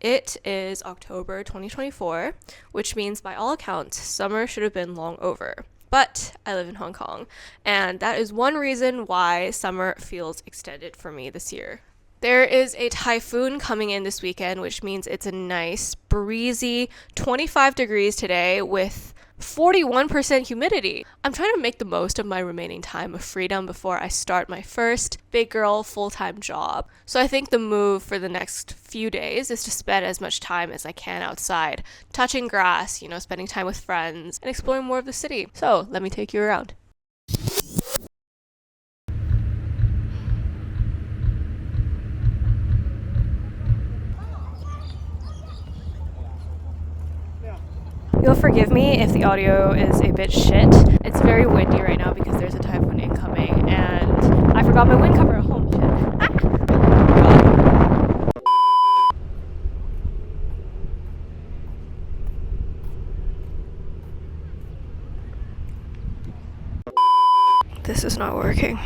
It is October 2024, which means by all accounts, summer should have been long over. But I live in Hong Kong, and that is one reason why summer feels extended for me this year. There is a typhoon coming in this weekend, which means it's a nice, breezy 25 degrees today with 41% humidity. I'm trying to make the most of my remaining time of freedom before I start my first big girl full-time job. So I think the move for the next few days is to spend as much time as I can outside, touching grass, spending time with friends, and exploring more of the city. So let me take you around. You'll forgive me if the audio is a bit shit. It's very windy right now because there's a typhoon incoming, and I forgot my wind cover at home. This is not working.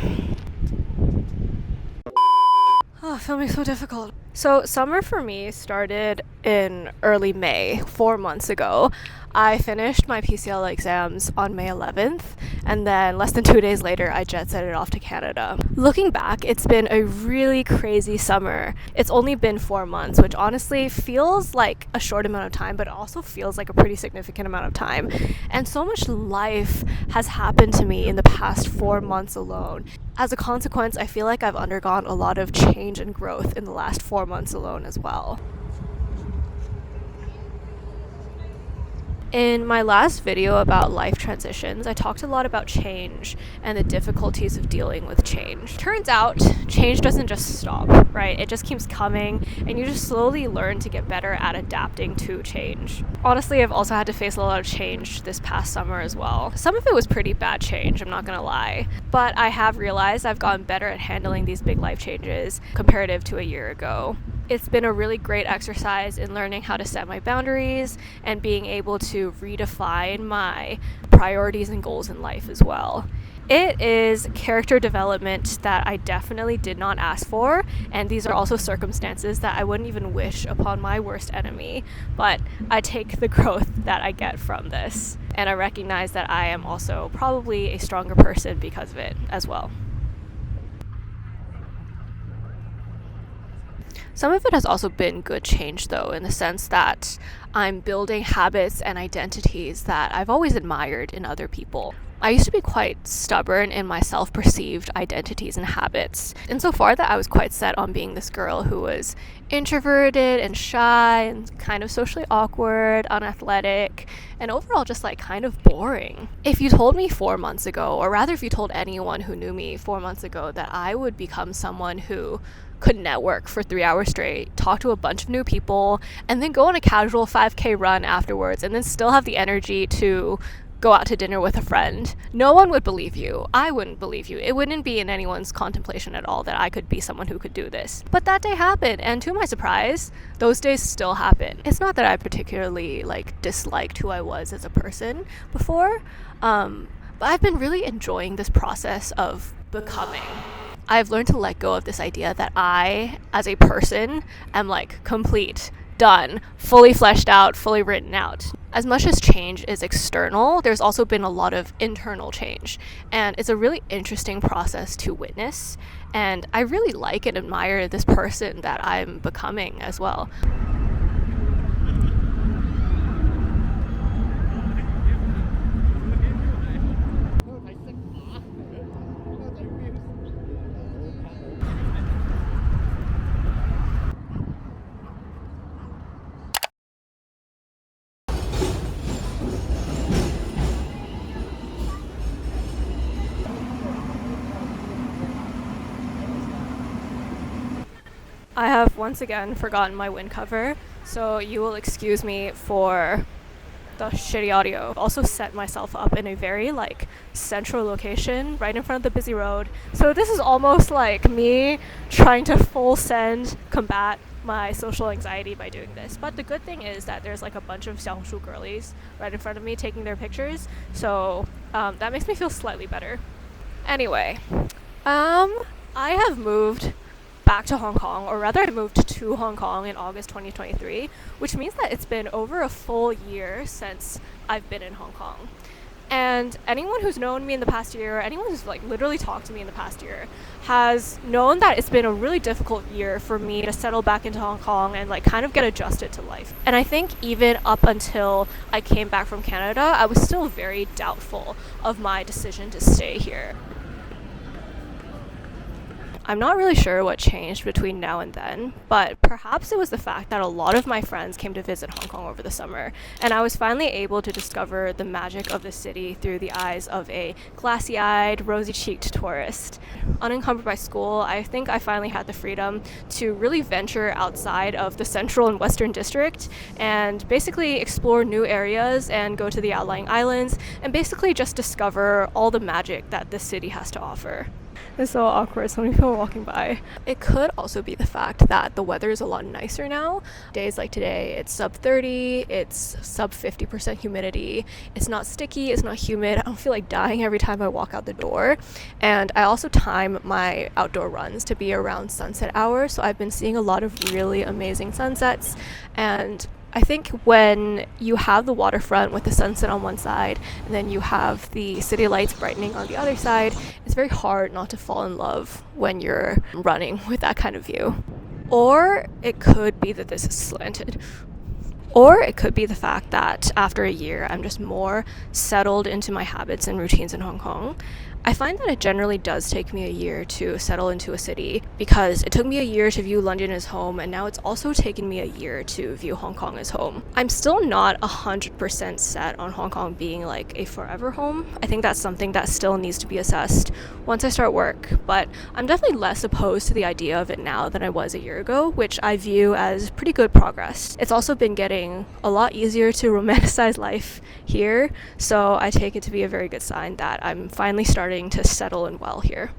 Oh, filming so difficult. So summer for me started in early May, 4 months ago. I finished my PCL exams on May 11th, and then less than 2 days later, I jet-setted off to Canada. Looking back, it's been a really crazy summer. It's only been 4 months, which honestly feels like a short amount of time, but it also feels like a pretty significant amount of time. And so much life has happened to me in the past 4 months alone. As a consequence, I feel like I've undergone a lot of change and growth in the last 4 months alone as well. In my last video about life transitions, I talked a lot about change and the difficulties of dealing with change. Turns out, change doesn't just stop, right? It just keeps coming, and you just slowly learn to get better at adapting to change. Honestly, I've also had to face a lot of change this past summer as well. Some of it was pretty bad change, I'm not gonna lie. But I have realized I've gotten better at handling these big life changes comparative to a year ago. It's been a really great exercise in learning how to set my boundaries and being able to redefine my priorities and goals in life as well. It is character development that I definitely did not ask for, and these are also circumstances that I wouldn't even wish upon my worst enemy, but I take the growth that I get from this, and I recognize that I am also probably a stronger person because of it as well. Some of it has also been good change, though, in the sense that I'm building habits and identities that I've always admired in other people. I used to be quite stubborn in my self-perceived identities and habits, insofar that I was quite set on being this girl who was introverted and shy and kind of socially awkward, unathletic, and overall just kind of boring. If you told me 4 months ago, or rather if you told anyone who knew me 4 months ago, that I would become someone who could network for 3 hours straight, talk to a bunch of new people, and then go on a casual 5K run afterwards, and then still have the energy to go out to dinner with a friend, no one would believe you. I wouldn't believe you. It wouldn't be in anyone's contemplation at all that I could be someone who could do this. But that day happened, and to my surprise, those days still happen. It's not that I particularly disliked who I was as a person before, but I've been really enjoying this process of becoming. I've learned to let go of this idea that I, as a person, am complete, done, fully fleshed out, fully written out. As much as change is external, there's also been a lot of internal change, and it's a really interesting process to witness, and I really like and admire this person that I'm becoming as well. I have once again forgotten my wind cover, so you will excuse me for the shitty audio. I've also set myself up in a very central location right in front of the busy road. So this is almost like me trying to full send combat my social anxiety by doing this. But the good thing is that there's a bunch of Xiaoshu girlies right in front of me taking their pictures. So that makes me feel slightly better. Anyway, I have moved back to Hong Kong, or rather I moved to Hong Kong in August 2023, which means that it's been over a full year since I've been in Hong Kong. And anyone who's known me in the past year, anyone who's like literally talked to me in the past year, has known that it's been a really difficult year for me to settle back into Hong Kong and like kind of get adjusted to life. And I think even up until I came back from Canada, I was still very doubtful of my decision to stay here. I'm not really sure what changed between now and then, but perhaps it was the fact that a lot of my friends came to visit Hong Kong over the summer, and I was finally able to discover the magic of the city through the eyes of a glassy-eyed, rosy-cheeked tourist. Unencumbered by school, I think I finally had the freedom to really venture outside of the central and western district and basically explore new areas and go to the outlying islands and basically just discover all the magic that this city has to offer. It's so awkward, so many people walking by. It could also be the fact that the weather is a lot nicer now. Days like today, it's sub 30, it's sub 50% humidity. It's not sticky, it's not humid. I don't feel like dying every time I walk out the door. And I also time my outdoor runs to be around sunset hour, so I've been seeing a lot of really amazing sunsets. And I think when you have the waterfront with the sunset on one side and then you have the city lights brightening on the other side, it's very hard not to fall in love when you're running with that kind of view. Or it could be that this is slanted. Or it could be the fact that after a year, I'm just more settled into my habits and routines in Hong Kong. I find that it generally does take me a year to settle into a city because it took me a year to view London as home, and now it's also taken me a year to view Hong Kong as home. I'm still not 100% set on Hong Kong being like a forever home. I think that's something that still needs to be assessed once I start work, but I'm definitely less opposed to the idea of it now than I was a year ago, which I view as pretty good progress. It's also been getting a lot easier to romanticize life here, so I take it to be a very good sign that I'm finally starting to settle in well here.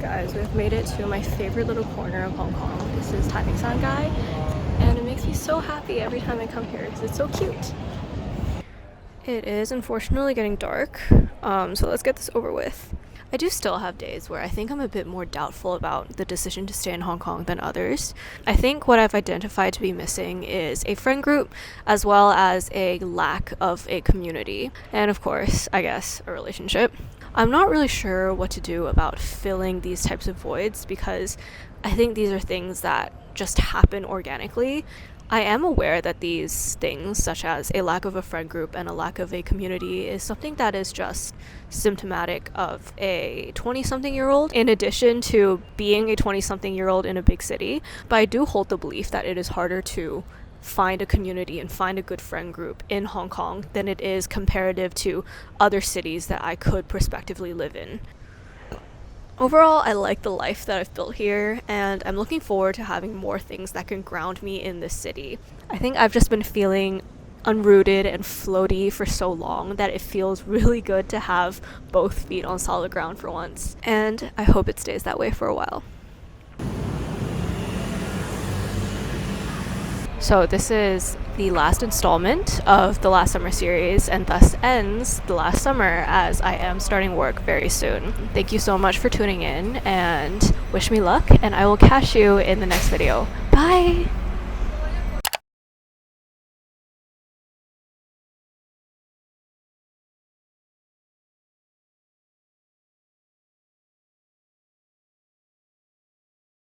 Guys, we've made it to my favorite little corner of Hong Kong. This is Tai San Gai, and it makes me so happy every time I come here because it's so cute. It is unfortunately getting dark, so let's get this over with. I do still have days where I think I'm a bit more doubtful about the decision to stay in Hong Kong than others. I think what I've identified to be missing is a friend group as well as a lack of a community. And of course, I guess, a relationship. I'm not really sure what to do about filling these types of voids because I think these are things that just happen organically. I am aware that these things, such as a lack of a friend group and a lack of a community, is something that is just symptomatic of a 20-something-year-old, in addition to being a 20-something-year-old in a big city. But I do hold the belief that it is harder to find a community and find a good friend group in Hong Kong than it is comparative to other cities that I could prospectively live in. Overall, I like the life that I've built here, and I'm looking forward to having more things that can ground me in this city. I think I've just been feeling unrooted and floaty for so long that it feels really good to have both feet on solid ground for once, and I hope it stays that way for a while. So this is the last installment of the Last Summer series, and thus ends the last summer as I am starting work very soon. Thank you so much for tuning in, and wish me luck, and I will catch you in the next video. Bye!